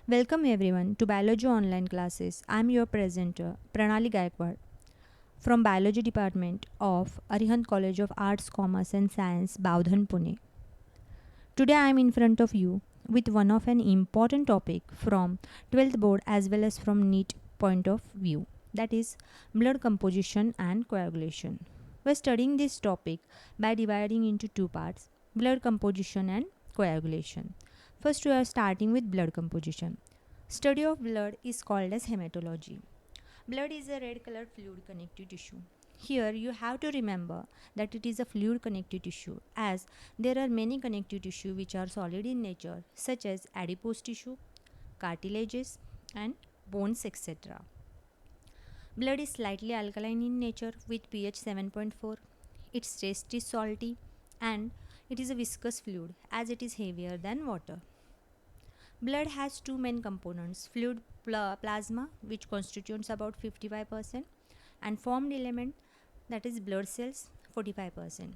Welcome everyone to Biology Online Classes. I am your presenter Pranali Gaikwad from Biology Department of Arihant College of Arts, Commerce and Science, Baudhan, Pune. Today I am in front of you with one of an important topic from 12th board as well as from NEET point of view, that is blood composition and coagulation. We are studying this topic by dividing into two parts, blood composition and coagulation. First we are starting with blood composition. Study of blood is called as hematology. Blood is a red colored fluid connective tissue. Here you have to remember that it is a fluid connective tissue, as there are many connective tissue which are solid in nature, such as adipose tissue, cartilages and bones, etc. Blood is slightly alkaline in nature with pH 7.4. Its taste is salty and it is a viscous fluid as it is heavier than water. Blood has two main components, fluid plasma, which constitutes about 55%, and formed element, that is blood cells, 45%.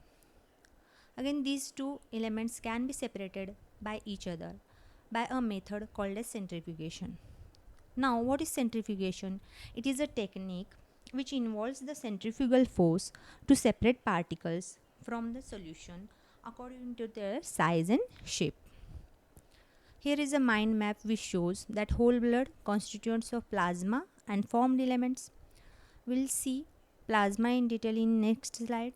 Again, these two elements can be separated by each other by a method called as centrifugation. Now, what is centrifugation? It is a technique which involves the centrifugal force to separate particles from the solution according to their size and shape. Here is a mind map which shows that whole blood constituents of plasma and formed elements. We'll see plasma in detail in next slide.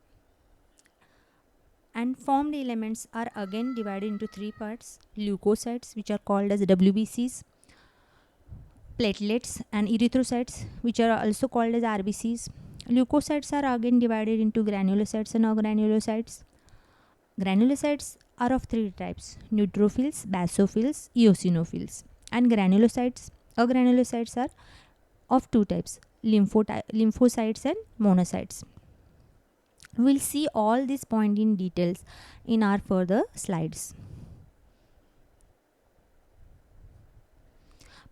And formed elements are again divided into three parts, leukocytes, which are called as WBCs, platelets and erythrocytes, which are also called as RBCs. Leukocytes are again divided into granulocytes and agranulocytes. Granulocytes are of three types, neutrophils, basophils, eosinophils. And agranulocytes are of two types, lymphocytes and monocytes. We'll see all these points in details in our further slides.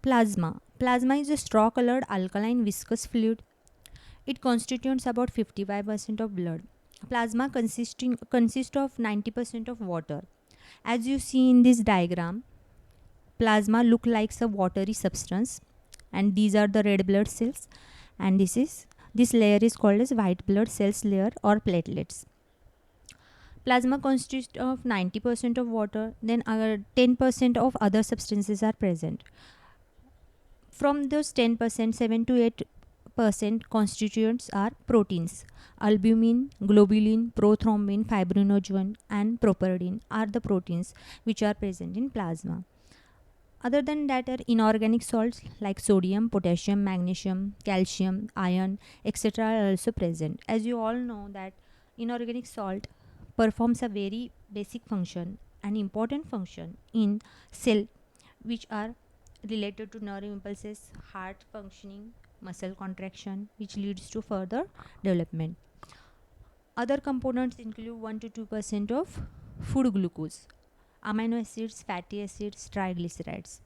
Plasma. Plasma is a straw colored alkaline viscous fluid. It constitutes about 55% of blood. Plasma consists of 90% of water. As you see in this diagram, plasma look like a watery substance, and these are the red blood cells, and this layer is called as white blood cells layer or platelets. Plasma consists of 90% of water, then 10% of other substances are present. From those 10%, 7 to 8% constituents are proteins. Albumin, globulin, prothrombin, fibrinogen and properdin are the proteins which are present in plasma. Other than that are inorganic salts like sodium, potassium, magnesium, calcium, iron, etc. are also present. As you all know that inorganic salt performs a very basic function, an important function in cell, which are related to nerve impulses, heart functioning, muscle contraction, which leads to further development. Other components include 1 to 2% of food glucose, amino acids, fatty acids, triglycerides.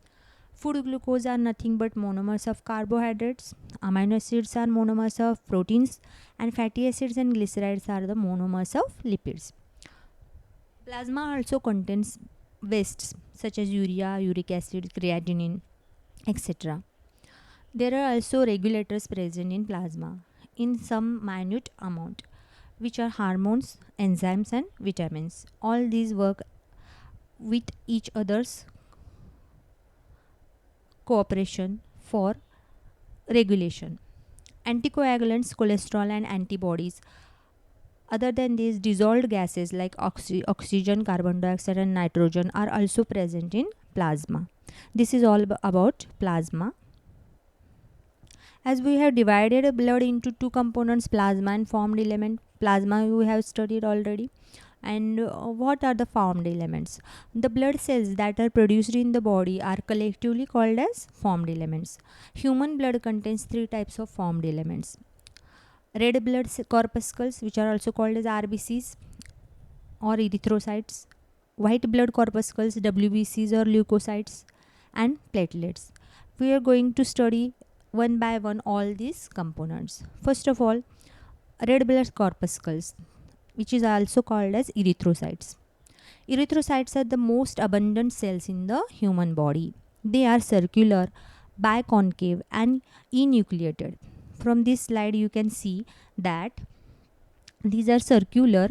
Food glucose are nothing but monomers of carbohydrates, amino acids are monomers of proteins, and fatty acids and glycerides are the monomers of lipids. Plasma also contains wastes such as urea, uric acid, creatinine, etc. There are also regulators present in plasma in some minute amount, which are hormones, enzymes and vitamins. All these work with each other's cooperation for regulation. Anticoagulants, cholesterol and antibodies. Other than these, dissolved gases like oxygen, carbon dioxide and nitrogen are also present in plasma. This is all about plasma. As we have divided blood into two components, plasma and formed element. Plasma we have studied already. And what are the formed elements? The blood cells that are produced in the body are collectively called as formed elements. Human blood contains three types of formed elements. Red blood corpuscles, which are also called as RBCs or erythrocytes. White blood corpuscles, WBCs or leukocytes, and platelets. We are going to study one by one all these components. First of all, red blood corpuscles, which is also called as erythrocytes. Erythrocytes are the most abundant cells in the human body. They are circular, biconcave and enucleated. From this slide you can see that these are circular,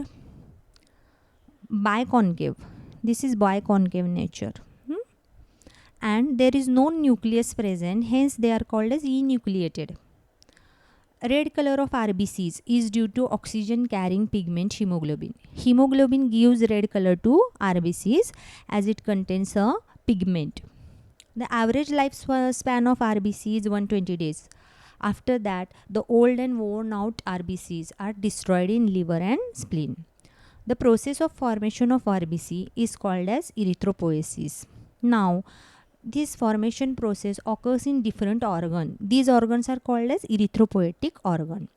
biconcave. This is biconcave nature. And there is no nucleus present, hence they are called as enucleated. Red color of RBCs is due to oxygen carrying pigment hemoglobin. Hemoglobin gives red color to RBCs as it contains a pigment. The average lifespan of RBC is 120 days. After that, the old and worn out RBCs are destroyed in liver and spleen. The process of formation of RBC is called as erythropoiesis. Now, this formation process occurs in different organs. These organs are called as erythropoietic organ.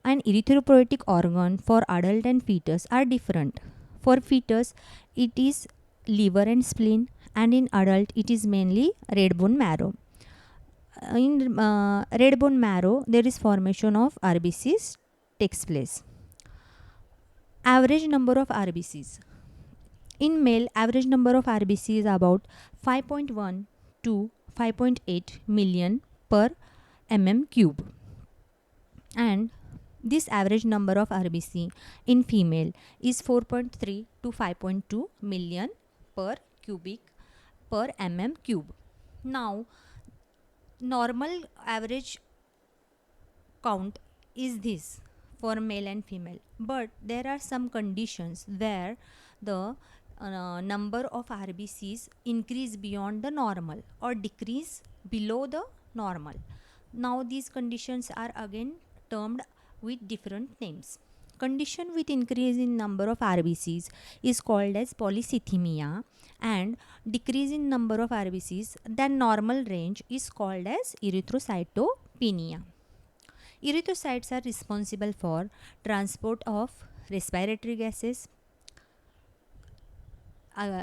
An erythropoietic organ for adult and fetus are different. For fetus, it is liver and spleen, and in adult, it is mainly red bone marrow. In red bone marrow, there is formation of RBCs takes place. Average number of RBCs. In male, average number of RBC is about 5.1 to 5.8 million per mm cube. And this average number of RBC in female is 4.3 to 5.2 million per mm cube. Now, normal average count is this for male and female, but there are some conditions where the number of RBCs increase beyond the normal or decrease below the normal. Now these conditions are again termed with different names. Condition with increase in number of RBCs is called as polycythemia, and decrease in number of RBCs than normal range is called as erythrocytopenia. Erythrocytes are responsible for transport of respiratory gases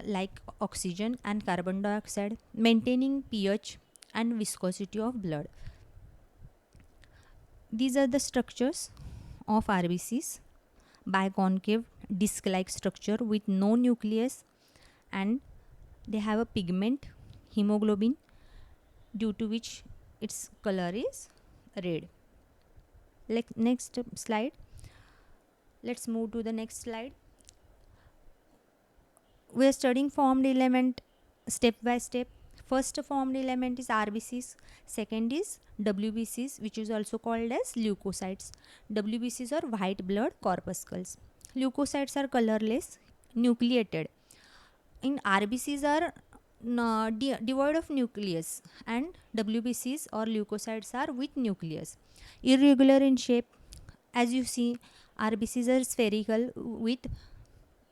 like oxygen and carbon dioxide, maintaining pH and viscosity of blood. These are the structures of RBCs: biconcave disc-like structure with no nucleus, and they have a pigment hemoglobin, due to which its color is red. Next slide. Let's move to the next slide. We are studying formed element step by step. First formed element is RBCs. Second is WBCs, which is also called as leukocytes. WBCs are white blood corpuscles. Leukocytes are colorless, nucleated. In RBCs are devoid of nucleus, and WBCs or leukocytes are with nucleus. Irregular in shape. As you see, RBCs are spherical with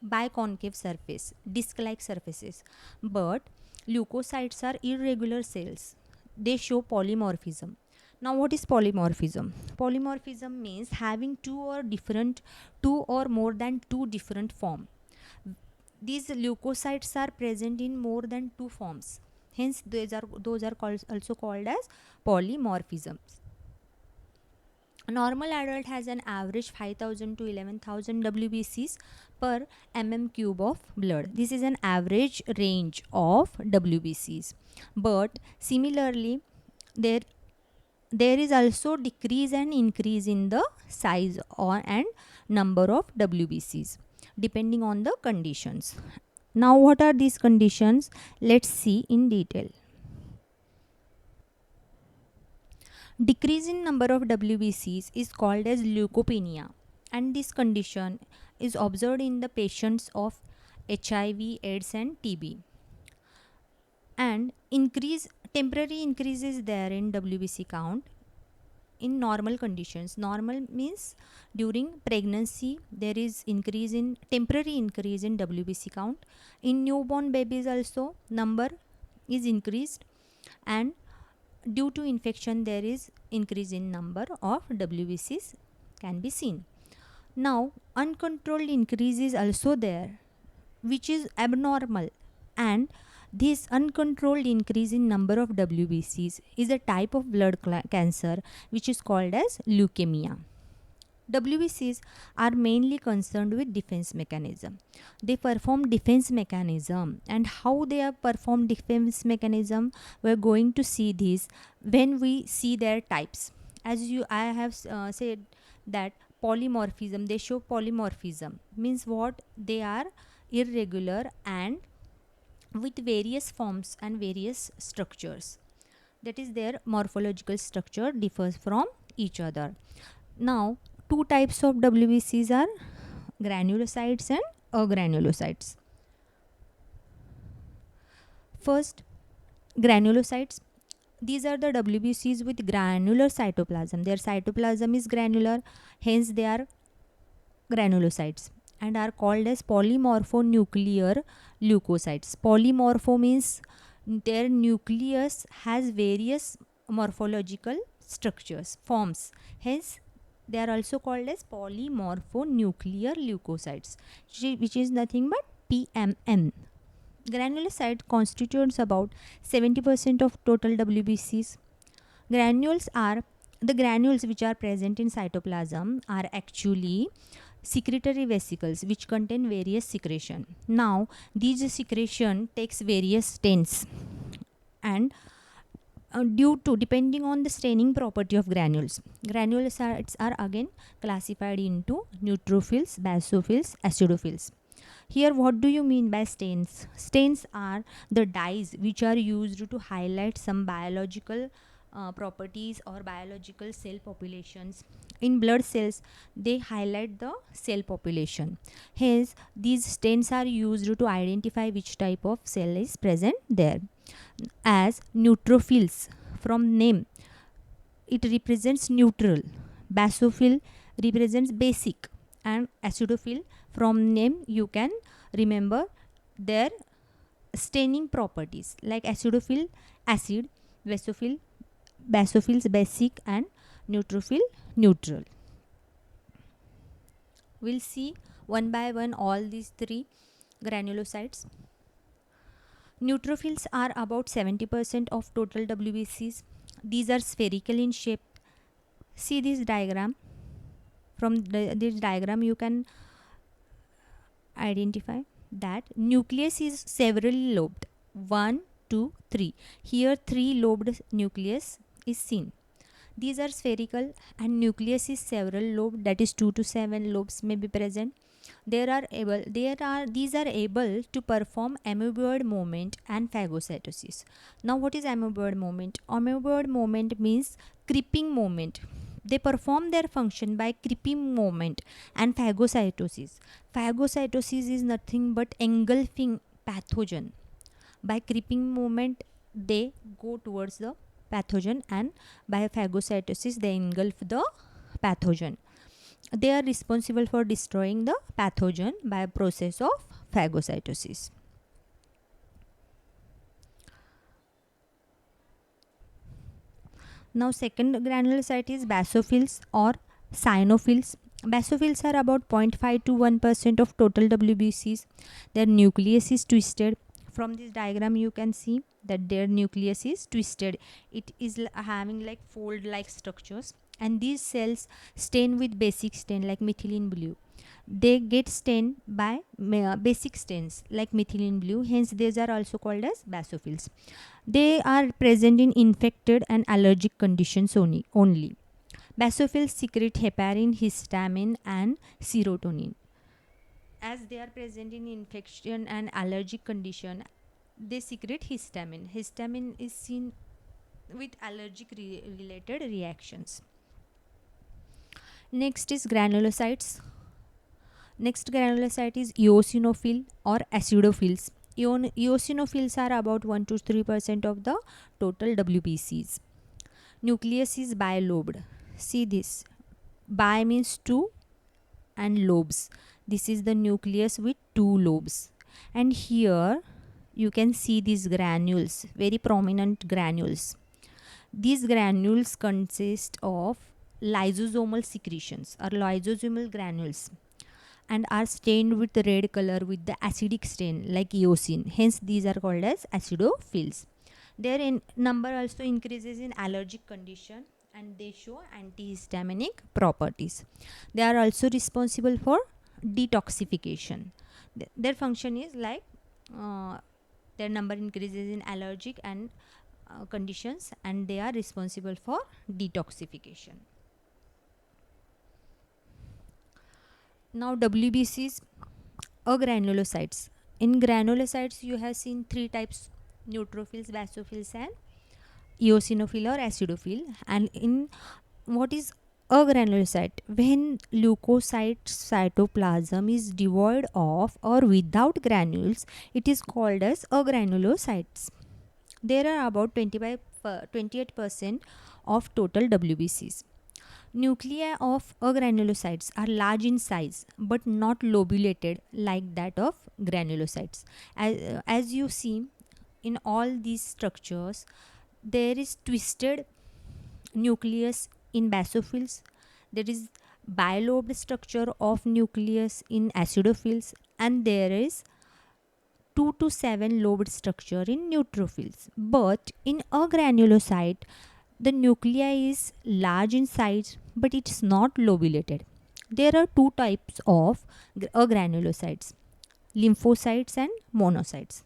biconcave surface, disc-like surfaces, but leukocytes are irregular cells. They show polymorphism. Now what is polymorphism? Polymorphism means having two or more than two different forms. These leukocytes are present in more than two forms. Hence those are also called as polymorphisms. A normal adult has an average 5,000 to 11,000 WBCs per mm cube of blood. This is an average range of WBCs. But similarly, there is also decrease and increase in the size and number of WBCs depending on the conditions. Now what are these conditions? Let's see in detail. Decrease in number of WBCs is called as leukopenia, and this condition is observed in the patients of HIV, AIDS and TB. And temporary increase is there in WBC count in normal conditions. Normal means during pregnancy there is temporary increase in WBC count. In newborn babies also number is increased, and due to infection there is increase in number of WBCs can be seen. Now uncontrolled increase is also there, which is abnormal, and this uncontrolled increase in number of WBCs is a type of blood cancer which is called as leukemia. WBCs are mainly concerned with defense mechanism. They perform defense mechanism, and how they have performed defense mechanism, we're going to see this when we see their types. As I have said that polymorphism, they show polymorphism means what? They are irregular and with various forms and various structures. That is, their morphological structure differs from each other. Now, two types of WBCs are granulocytes and agranulocytes. First, granulocytes. These are the WBCs with granular cytoplasm. Their cytoplasm is granular, hence they are granulocytes and are called as polymorphonuclear leukocytes. Polymorpho means their nucleus has various morphological structures, forms. Hence, they are also called as polymorphonuclear leukocytes, which is nothing but PMN. Granulocyte constitutes about 70% of total WBCs. Granules are the granules which are present in cytoplasm are actually secretory vesicles which contain various secretion. Now, these secretion takes various stains, and due to depending on the staining property of granules, granulocytes are again classified into neutrophils, basophils, acidophils. Here, what do you mean by stains? Stains are the dyes which are used to highlight some biological properties or biological cell populations. In blood cells, they highlight the cell population. Hence, these stains are used to identify which type of cell is present there. As neutrophils, from name, it represents neutral. Basophil represents basic, and acidophil, from name you can remember their staining properties, like acidophil acid, basophils basic, and neutrophil neutral. We'll see one by one all these three granulocytes. Neutrophils are about 70% of total WBCs. These are spherical in shape. See this diagram. From this diagram you can identify that nucleus is severally lobed. 1, 2, 3. Here 3 lobed nucleus is seen. These are spherical and nucleus is several lobed, that is 2 to 7 lobes may be present. These are able to perform amoeboid movement and phagocytosis. Now, what is amoeboid movement? Amoeboid movement means creeping movement. They perform their function by creeping movement and phagocytosis. Phagocytosis is nothing but engulfing pathogen. By creeping movement, they go towards the pathogen, and by phagocytosis, they engulf the pathogen. They are responsible for destroying the pathogen by a process of phagocytosis. Now, second granulocyte is basophils or cyanophils. Basophils are about 0.5 to 1% of total WBCs. Their nucleus is twisted. From this diagram, you can see that their nucleus is twisted. It is having like fold-like structures, and these cells stain with basic stain like methylene blue. They get stained by basic stains like methylene blue. Hence, these are also called as basophils. They are present in infected and allergic conditions only. Basophils secrete heparin, histamine, and serotonin. As they are present in infection and allergic condition, they secrete histamine. Histamine is seen with allergic related reactions. Next is granulocytes. Next granulocyte is eosinophil or acidophils. Eosinophils are about 1 to 3% of the total WBCs. Nucleus is bilobed. See this. Bi means 2 and lobes. This is the nucleus with 2 lobes. And here you can see these granules, very prominent granules. These granules consist of lysosomal secretions or lysosomal granules, and are stained with red color with the acidic stain like eosin. Hence, these are called as acidophils. Their number also increases in allergic condition and they show antihistaminic properties. They are also responsible for detoxification. Their function is like their number increases in allergic and conditions, and they are responsible for detoxification. Now WBCs, agranulocytes. In granulocytes you have seen three types: neutrophils, basophils and eosinophil or acidophil. And in what is agranulocyte? When leukocyte cytoplasm is devoid of or without granules, it is called as agranulocytes. There are about 28% of total WBCs. Nuclei of agranulocytes are large in size but not lobulated like that of granulocytes. As you see in all these structures, there is twisted nucleus in basophils, there is bilobed structure of nucleus in acidophils, and there is 2 to 7 lobed structure in neutrophils. But in agranulocyte, the nuclei is large in size but it's not lobulated. There are two types of agranulocytes: lymphocytes and monocytes.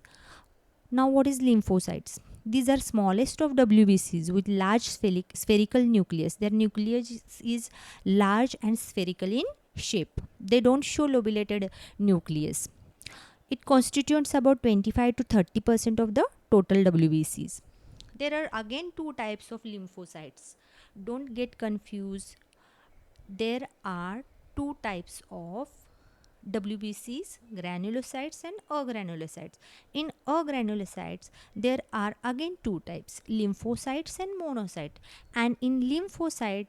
Now, what is lymphocytes? These are smallest of WBCs with large spherical nucleus. Their nucleus is large and spherical in shape. They don't show lobulated nucleus. It constitutes about 25 to 30% of the total WBCs. There are again two types of lymphocytes. Don't get confused. There are two types of WBCs, granulocytes and agranulocytes. In agranulocytes, there are again two types: lymphocytes and monocyte. And in lymphocyte,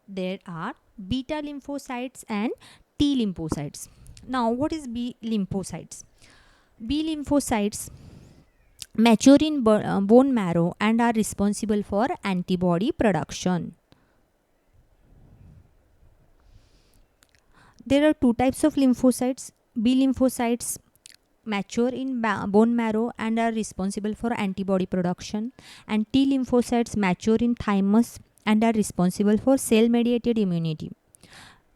there are beta lymphocytes and T lymphocytes. Now, what is B lymphocytes? B lymphocytes mature in bone marrow and are responsible for antibody production. There are two types of lymphocytes. B lymphocytes mature in bone marrow and are responsible for antibody production, and T lymphocytes mature in thymus and are responsible for cell mediated immunity.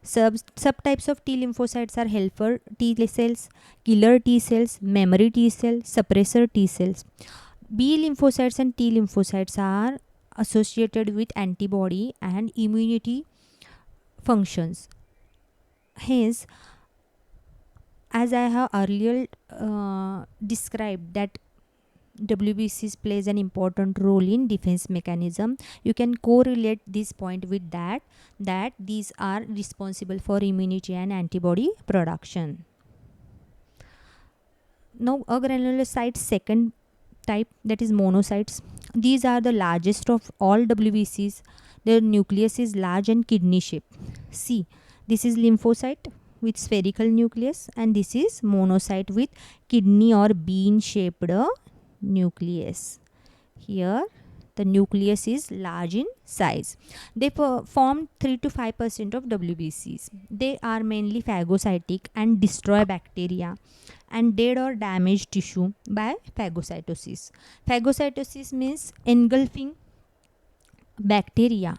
Subtypes of T lymphocytes are helper T cells, killer T cells, memory T cells, suppressor T cells. B lymphocytes and T lymphocytes are associated with antibody and immunity functions. Hence, as I have earlier described that WBCs plays an important role in defense mechanism, you can correlate this point with that these are responsible for immunity and antibody production. Now, agranulocytes, second type, that is monocytes. These are the largest of all WBCs. Their nucleus is large and kidney shaped. See, this is lymphocyte with spherical nucleus, and this is monocyte with kidney or bean shaped nucleus. Here the nucleus is large in size. They form 3 to 5% of WBCs. They are mainly phagocytic and destroy bacteria and dead or damaged tissue by phagocytosis. Phagocytosis means engulfing bacteria.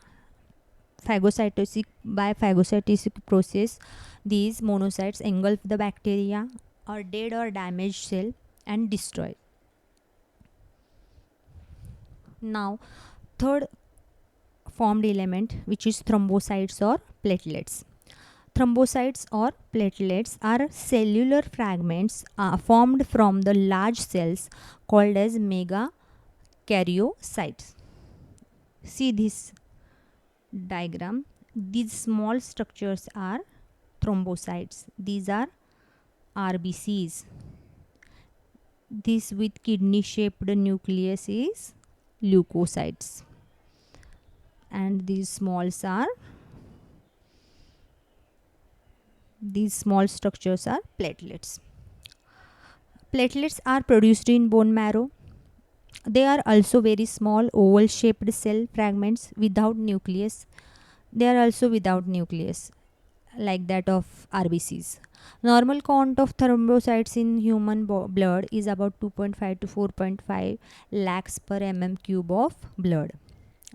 By phagocytosis process, these monocytes engulf the bacteria or dead or damaged cell and destroy. Now, third formed element, which is thrombocytes or platelets. Thrombocytes or platelets are cellular fragments formed from the large cells called as megakaryocytes. See this diagram. These small structures are thrombocytes. These are RBCs. This with kidney shaped nucleus is leukocytes, and these small structures are platelets. Platelets are produced in bone marrow. They are also very small oval shaped cell fragments without nucleus. They are also without nucleus like that of RBCs. Normal count of thrombocytes in human blood is about 2.5 to 4.5 lakhs per mm cube of blood.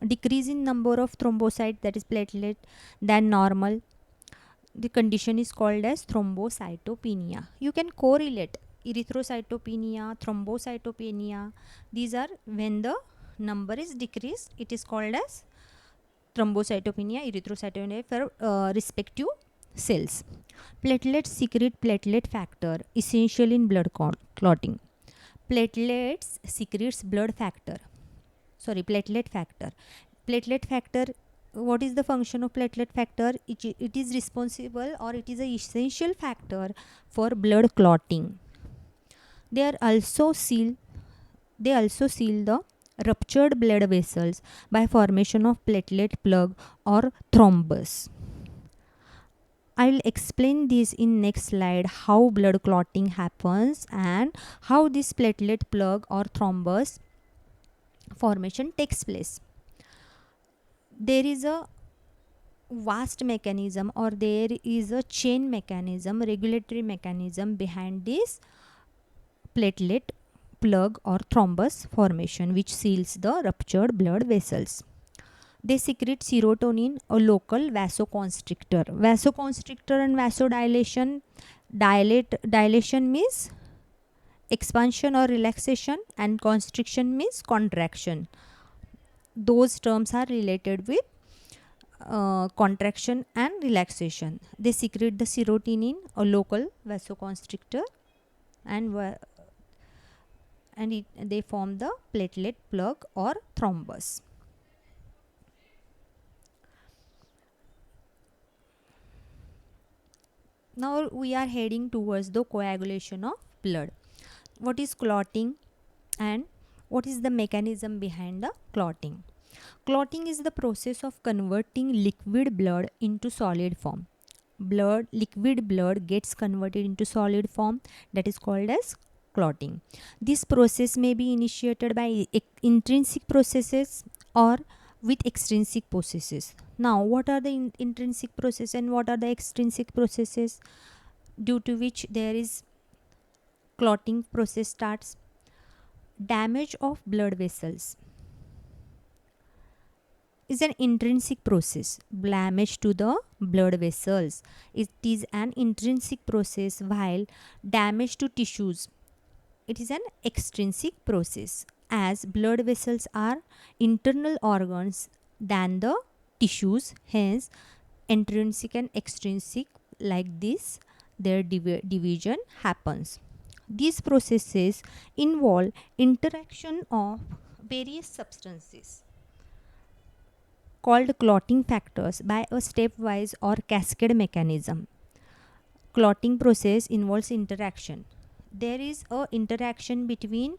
decrease in number of thrombocyte, that is platelet, than normal. The condition is called as thrombocytopenia. You can correlate erythrocytopenia, thrombocytopenia. These are when the number is decreased, it is called as thrombocytopenia, erythrocytopenia for respective cells. Platelets secrete platelet factor, essential in blood clotting. Platelets secretes blood factor. Sorry, platelet factor. Platelet factor, what is the function of platelet factor? It is responsible, or it is a essential factor for blood clotting. They also seal the ruptured blood vessels by formation of platelet plug or thrombus. I'll explain this in next slide, how blood clotting happens and how this platelet plug or thrombus formation takes place. There is a vast mechanism, or there is a chain mechanism, regulatory mechanism behind this platelet plug or thrombus formation, which seals the ruptured blood vessels. They secrete serotonin, a local vasoconstrictor. Vasoconstrictor and vasodilation. Dilation means expansion or relaxation, and constriction means contraction. Those terms are related with contraction and relaxation. They secrete the serotonin, a local vasoconstrictor, and they form the platelet plug or thrombus. Now we are heading towards the coagulation of blood. What is clotting and what is the mechanism behind the clotting? Clotting is the process of converting liquid blood into solid form. Liquid blood gets converted into solid form, that is called as clotting. This process may be initiated by intrinsic processes or with extrinsic processes. Now, what are the intrinsic processes and what are the extrinsic processes due to which there is clotting process starts? Damage of blood vessels is an intrinsic process. Damage to the blood vessels, it is an intrinsic process, while damage to tissues, it is an extrinsic process, as blood vessels are internal organs than the tissues. Hence, intrinsic and extrinsic, like this, their division happens. These processes involve interaction of various substances called clotting factors by a stepwise or cascade mechanism. Clotting process involves interaction. There is a interaction between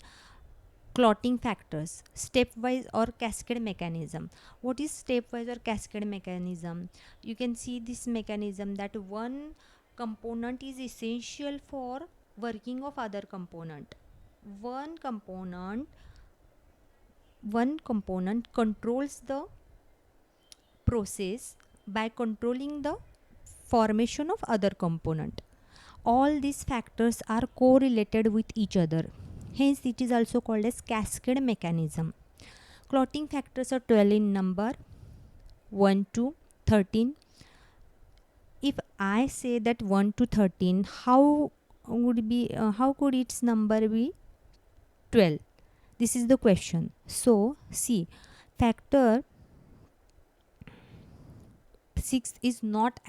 clotting factors, stepwise or cascade mechanism. What is stepwise or cascade mechanism? You can see this mechanism, that one component is essential for working of other component. One component controls the process by controlling the formation of other component. All these factors are correlated with each other. Hence, it is also called as cascade mechanism. Clotting factors are 12 in number, 1 to 13. If I say that 1 to 13, how could its number be 12? This is the question. So, see, factor 6 is not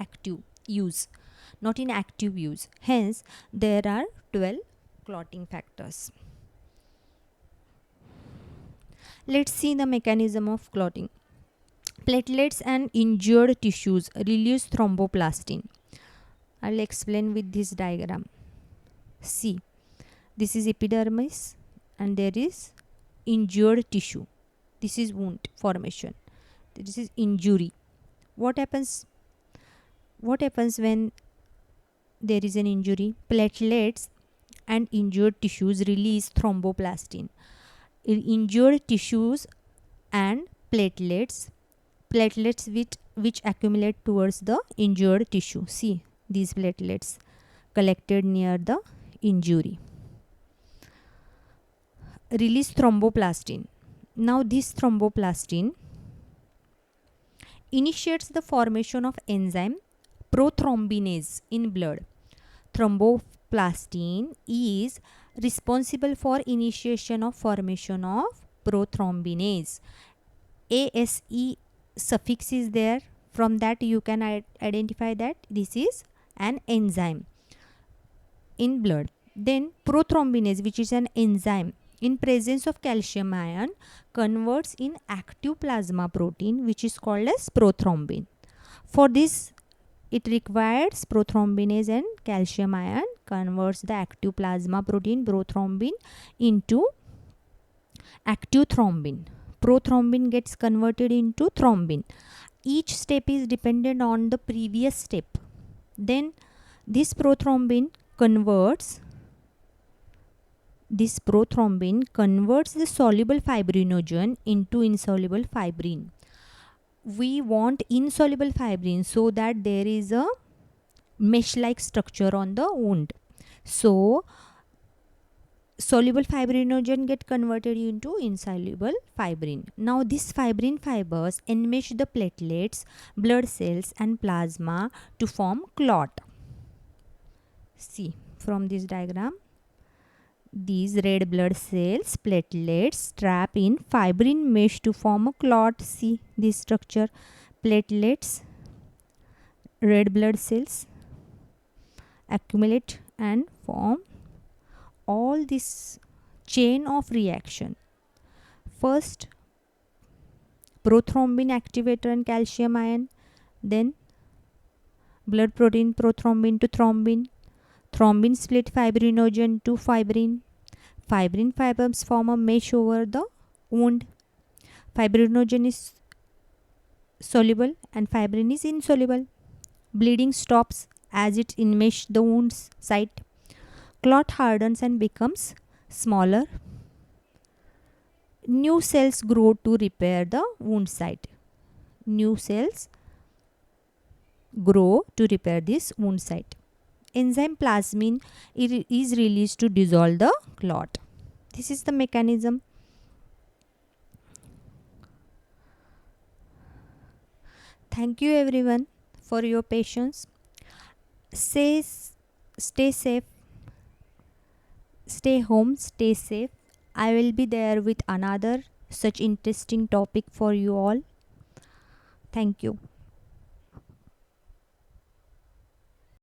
in active use. Hence, there are 12 clotting factors. Let's see the mechanism of clotting. Platelets and injured tissues release thromboplastin. I'll explain with this diagram. See, this is epidermis and there is injured tissue. This is wound formation. This is injury. What happens when there is an injury? Platelets and injured tissues release thromboplastin. Injured tissues and platelets which accumulate towards the injured tissue. See, these platelets collected near the injury release thromboplastin. Now this thromboplastin initiates the formation of enzyme prothrombinase in blood. Thromboplastin is responsible for initiation of formation of prothrombinase. ASE suffix is there. From that you can identify that this is an enzyme in blood. Then prothrombinase, which is an enzyme in presence of calcium ion, converts in active plasma protein which is called as prothrombin. For this it requires prothrombinase and calcium ion converts the active plasma protein prothrombin into active thrombin. Prothrombin gets converted into thrombin. Each step is dependent on the previous step. Then this prothrombin converts the soluble fibrinogen into insoluble fibrin. We want insoluble fibrin so that there is a mesh like structure on the wound. So soluble fibrinogen get converted into insoluble fibrin. Now these fibrin fibers enmesh the platelets, blood cells and plasma to form clot. See from this diagram, these red blood cells, platelets trap in fibrin mesh to form a clot. See this structure, platelets, red blood cells accumulate and form all this chain of reaction. First prothrombin activator and calcium ion, then blood protein prothrombin to thrombin, thrombin split fibrinogen to fibrin, fibrin fibers form a mesh over the wound, fibrinogen is soluble and fibrin is insoluble, bleeding stops as it enmeshes the wound site, clot hardens and becomes smaller, new cells grow to repair the wound site. New cells grow to repair this wound site. Enzyme plasmin is released to dissolve the clot. This is the mechanism. Thank you everyone for your patience. Stay safe, stay home, stay safe. I will be there with another such interesting topic for you all. Thank you.